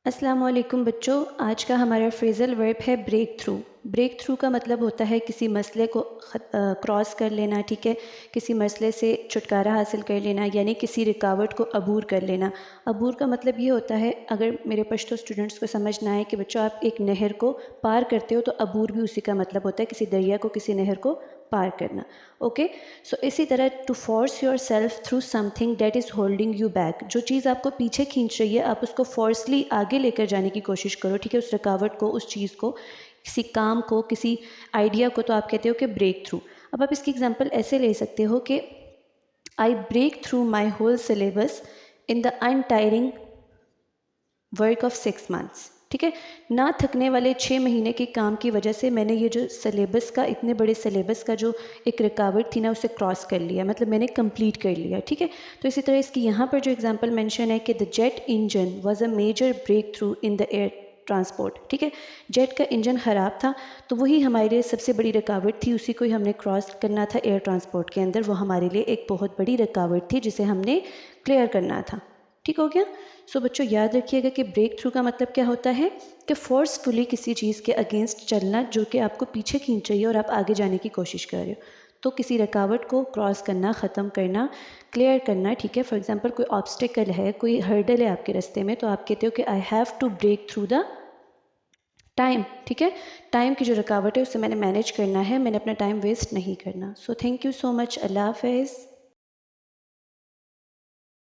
अस्सलाम वालेकुम बच्चों, आज का हमारा फ्रेज़ल वर्ब है ब्रेक थ्रू। ब्रेक थ्रू का मतलब होता है किसी मसले को क्रॉस कर लेना, ठीक है। किसी मसले से छुटकारा हासिल कर लेना, यानी किसी रुकावट को अबूर कर लेना। अबूर का मतलब ये होता है, अगर मेरे पश्तो स्टूडेंट्स को समझ ना आए कि बच्चों आप एक नहर को पार करते हो, तो अबूर भी उसी का मतलब होता है, किसी दरिया को, किसी नहर को पार करना। ओके, सो इसी तरह to force yourself through something that is holding you back, जो चीज़ आपको पीछे खींच रही है आप उसको फोर्सली आगे लेकर जाने की कोशिश करो, ठीक है। उस रुकावट को, उस चीज़ को, किसी काम को, किसी आइडिया को, तो आप कहते हो कि ब्रेक थ्रू। अब आप इसकी एग्जांपल ऐसे ले सकते हो कि I break through my whole syllabus in the untiring work of 6 months, ठीक है। ना थकने वाले 6 महीने के काम की वजह से मैंने ये जो सिलेबस का, इतने बड़े सिलेबस का जो एक रुकावट थी ना, उसे क्रॉस कर लिया, मतलब मैंने कंप्लीट कर लिया, ठीक है। तो इसी तरह इसकी यहाँ पर जो एग्जांपल मेंशन है कि the jet engine was a major breakthrough in the air transport, ठीक है। जेट का इंजन ख़राब था, तो वही हमारे लिए सबसे बड़ी रुकावट थी, उसी को ही हमने क्रॉस करना था एयर ट्रांसपोर्ट के अंदर। वो हमारे लिए एक बहुत बड़ी रुकावट थी जिसे हमने क्लियर करना था। ठीक हो गया। सो बच्चों याद रखिएगा कि ब्रेक थ्रू का मतलब क्या होता है कि फोर्सफुली किसी चीज़ के अगेंस्ट चलना जो कि आपको पीछे खींच रही है और आप आगे जाने की कोशिश कर रहे हो, तो किसी रुकावट को क्रॉस करना, ख़त्म करना, क्लियर करना, ठीक है। फॉर एग्जांपल कोई ऑब्स्टिकल है, कोई हर्डल है आपके रास्ते में, तो आप कहते हो कि I have to break through the time, ठीक है। टाइम की जो रुकावट है उससे मैंने मैनेज करना है, मैंने अपना टाइम वेस्ट नहीं करना। So thank you so much, अल्लाह हाफ़िज़।